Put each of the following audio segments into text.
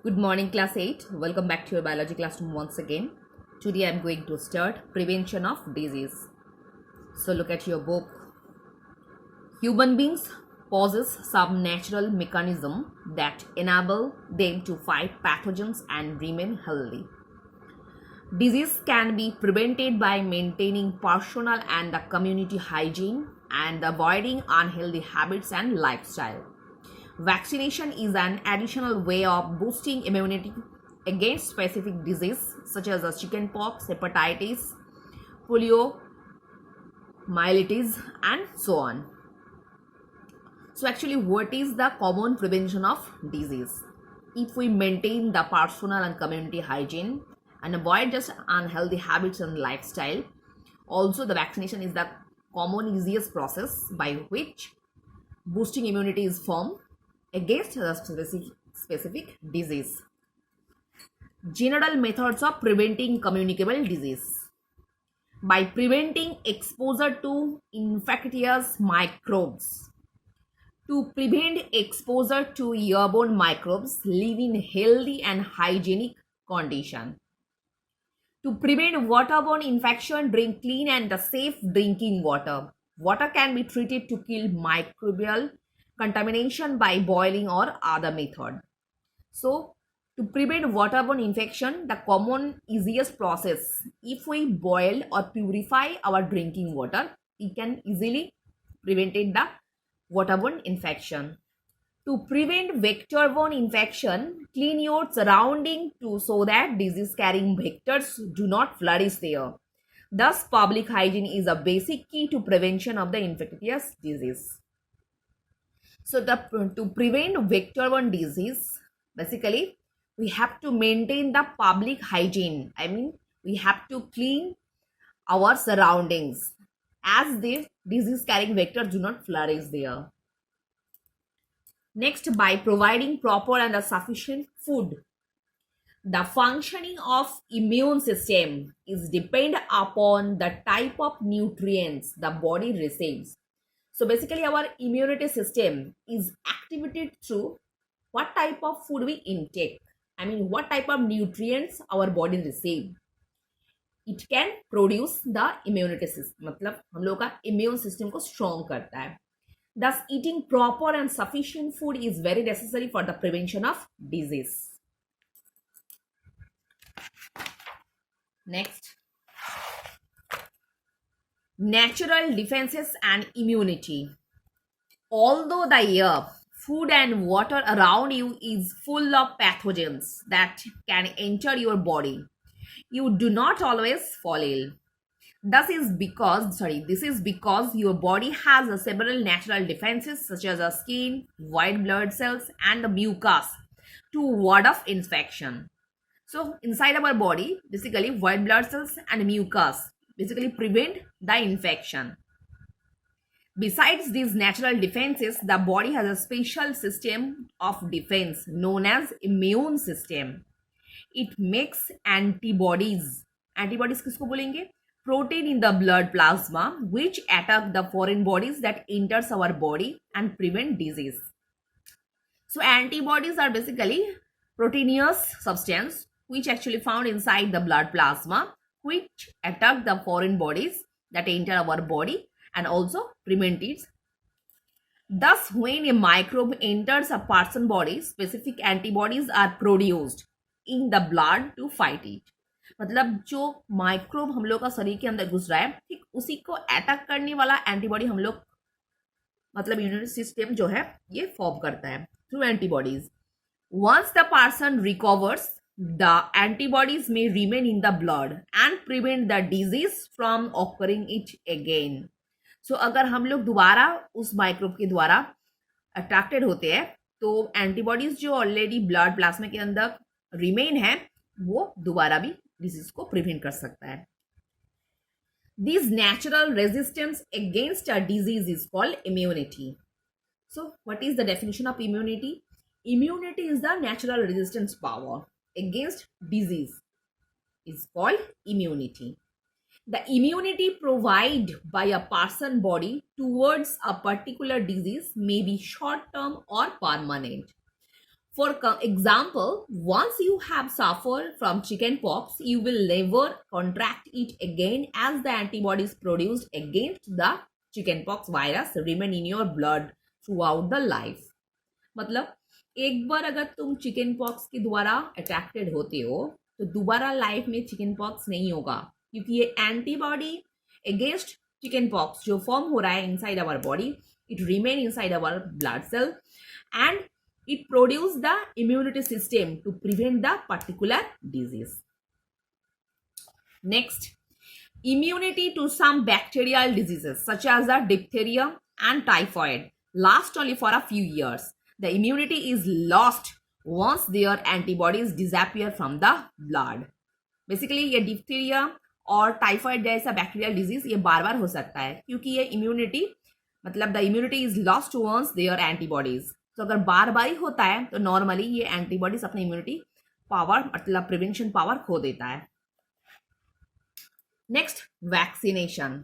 Good morning, class 8. Welcome back to your biology classroom once again. Today I'm going to start prevention of disease. So look at your book. Human beings possess some natural mechanism that enable them to fight pathogens and remain healthy. Disease can be prevented by maintaining personal and the community hygiene and avoiding unhealthy habits and lifestyle. Vaccination is an additional way of boosting immunity against specific diseases such as chickenpox, hepatitis, poliomyelitis, and so on. So actually, what is the common prevention of disease? If we maintain the personal and community hygiene and avoid just unhealthy habits and lifestyle, also the vaccination is the common easiest process by which boosting immunity is formed against the specific disease. General methods of preventing communicable disease. By preventing exposure to infectious microbes. To prevent exposure to airborne microbes, live in healthy and hygienic condition. To prevent waterborne infection, drink clean and safe drinking water. Water can be treated to kill microbial contamination by boiling or other method. So, to prevent waterborne infection, the common easiest process, if we boil or purify our drinking water, we can easily prevent the waterborne infection. To prevent vector-borne infection, clean your surrounding so that disease-carrying vectors do not flourish there. Thus, public hygiene is a basic key to prevention of the infectious disease. So to prevent vector-borne disease, basically, we have to maintain the public hygiene. I mean, we have to clean our surroundings as the disease-carrying vectors do not flourish there. Next, by providing proper and sufficient food. The functioning of immune system is depend upon the type of nutrients the body receives. So basically our immunity system is activated through what type of food we intake. I mean what type of nutrients our body receive. It can produce the immunity system. मतलब हम लोग का immune system को strong करता है. Thus eating proper and sufficient food is very necessary for the prevention of disease. Next. Natural defenses and immunity. Although the air, food and water around you is full of pathogens that can enter your body, you do not always fall ill. This is because your body has several natural defenses such as skin, white blood cells, and the mucus to ward off infection. So inside our body, basically white blood cells and mucus basically prevent the infection. Besides these natural defenses, the body has a special system of defense known as immune system. It makes antibodies. Antibodies किसको बोलेंगे? Protein in the blood plasma which attack the foreign bodies that enters our body and prevent disease. So antibodies are basically proteinous substance which actually found inside the blood plasma which attack the foreign bodies that enter our body and also prevent it. Thus, when a microbe enters a person's body, specific antibodies are produced in the blood to fight it. मतलब जो microbe हम लोग का शरीर के अंदर घुस रहा है ठीक उसी को अटैक करने वाला एंटीबॉडी हम लोग मतलब इम्यूनिटी सिस्टम जो है ये फॉर्म करता है through antibodies. Once the person recovers, the antibodies may remain in the blood and prevent the disease from occurring it again. So अगर हम लोग दोबारा उस माइक्रोब के द्वारा अट्रैक्टेड होते हैं तो एंटीबॉडीज जो ऑलरेडी ब्लड प्लाज्मा के अंदर रिमेन है वो दोबारा भी डिजीज को प्रिवेंट कर सकता है. This natural resistance against a disease is called immunity. So what is the definition of immunity? Immunity is the natural resistance power against disease is called immunity. The immunity provided by a person body towards a particular disease may be short term or permanent. example, once you have suffered from chickenpox, you will never contract it again as the antibodies produced against the chickenpox virus remain in your blood throughout the life. मतलब एक बार अगर तुम chicken pox के द्वारा attracted होते हो तो दोबारा लाइफ में चिकन पॉक्स नहीं होगा, क्योंकि ये एंटीबॉडी अगेंस्ट चिकन पॉक्स जो फॉर्म हो रहा है inside our body, it remain inside our blood cell and it produces the immunity system to prevent the particular disease. Next, immunity to some bacterial diseases such as the diphtheria and typhoid last only for a few years. The immunity is lost once their antibodies disappear from the blood. Basically ये diphtheria और typhoid जैसा bacterial disease ये बार बार हो सकता है, क्योंकि ये immunity मतलब the immunity is lost once there antibodies. तो अगर बार बार ही होता है तो नॉर्मली ये एंटीबॉडीज अपनी इम्यूनिटी पावर मतलब प्रिवेंशन पावर खो देता है. Next, vaccination.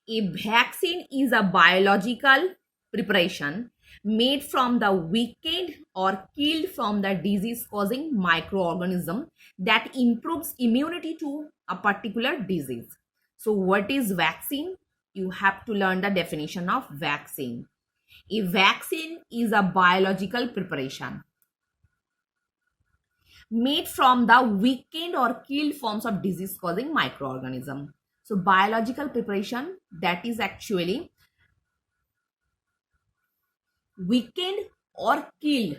A vaccine is a biological preparation made from the weakened or killed from the disease causing microorganism that improves immunity to a particular disease. So what is vaccine? You have to learn the definition of vaccine. A vaccine is a biological preparation made from the weakened or killed forms of disease causing microorganism. So biological preparation that is actually weakened or killed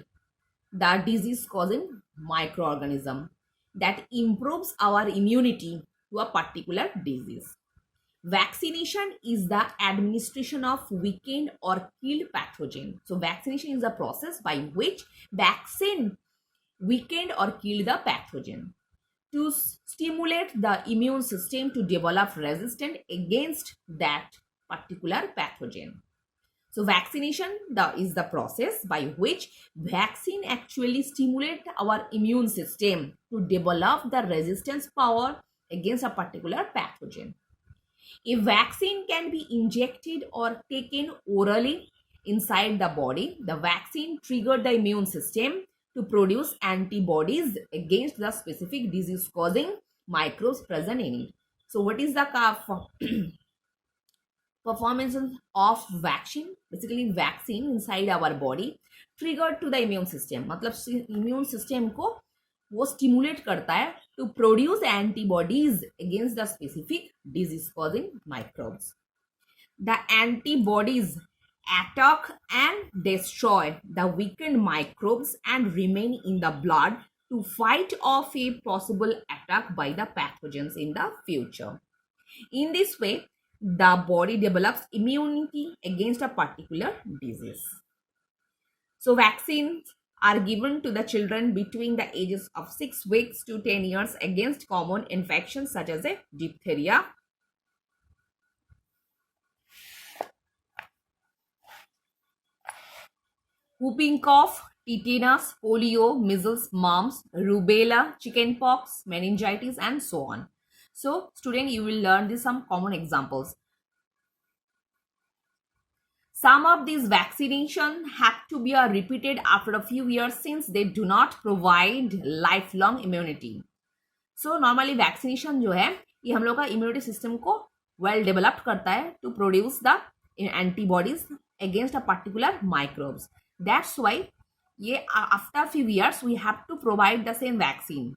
the disease causing microorganism that improves our immunity to a particular disease. Vaccination is the administration of weakened or killed pathogen. So vaccination is a process by which vaccine weakened or killed the pathogen to stimulate the immune system to develop resistance against that particular pathogen. So vaccination is the process by which vaccine actually stimulate our immune system to develop the resistance power against a particular pathogen. A vaccine can be injected or taken orally inside the body. The vaccine triggers the immune system to produce antibodies against the specific disease causing microbes present in it. So what is the performance of vaccine? Basically vaccine inside our body triggered to the immune system, मतलब immune system को वो stimulate करता है to produce antibodies against the specific disease causing microbes. The antibodies attack and destroy the weakened microbes and remain in the blood to fight off a possible attack by the pathogens in the future. In this way, the body develops immunity against a particular disease. So vaccines are given to the children between the ages of 6 weeks to 10 years against common infections such as a diphtheria, whooping cough, tetanus, polio, measles, mumps, rubella, chickenpox, meningitis, and so on. So, student, you will learn these some common examples. Some of these vaccinations have to be repeated after a few years since they do not provide lifelong immunity. So, normally vaccination जो है ये हम लोग का immunity system को well developed करता है to produce the antibodies against a particular microbes. That's why ये after a few years we have to provide the same vaccine,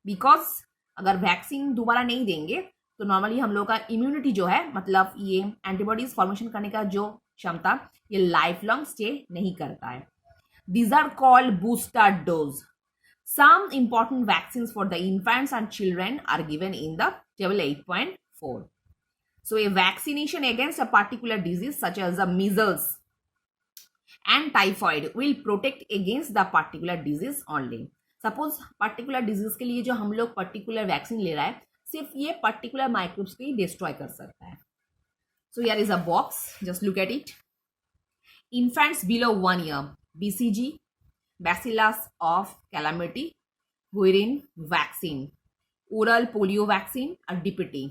because अगर वैक्सीन दोबारा नहीं देंगे तो नॉर्मली हम लोग का इम्यूनिटी जो है मतलब ये एंटीबॉडीज फॉर्मेशन करने का जो क्षमता ये लाइफ लॉन्ग स्टे नहीं करता है. These are called booster dose. Some important vaccines for the infants and children are given in the table 8.4. So a vaccination against a particular disease such as the measles and typhoid will protect against the particular disease only. Suppose particular disease के लिए जो हम लोग particular vaccine ले रहा है सिर्फ ये पर्टिकुलर माइक्रोब्स को ही डिस्ट्रॉय कर सकता है. So here is a box, just look at it. Infants below 1 year, BCG, bacillus of calamity, Guerin vaccine, oral polio vaccine और DPT.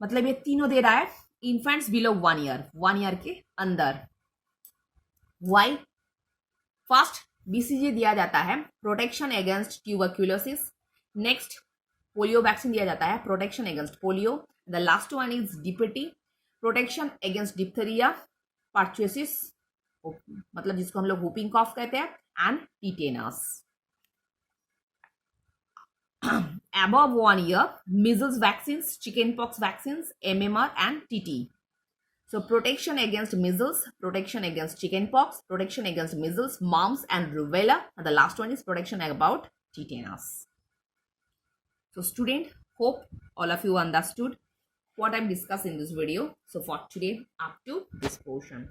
मतलब ये तीनों दे रहा है इन्फेंट्स बिलो 1 year, 1 year के अंदर. वाई? फर्स्ट, BCG दिया जाता है protection against tuberculosis. Next polio vaccine दिया जाता है protection against polio. The last one is DPT, protection against diphtheria, pertussis मतलब जिसको हम लोग whooping cough कहते हैं, and tetanus. Above 1 year, measles vaccines, chickenpox vaccines, MMR and TT. So protection against measles, protection against chickenpox, protection against measles, mumps and rubella, and the last one is protection about tetanus. So student, hope all of you understood what I'm discussing in this video. So for today, up to this portion.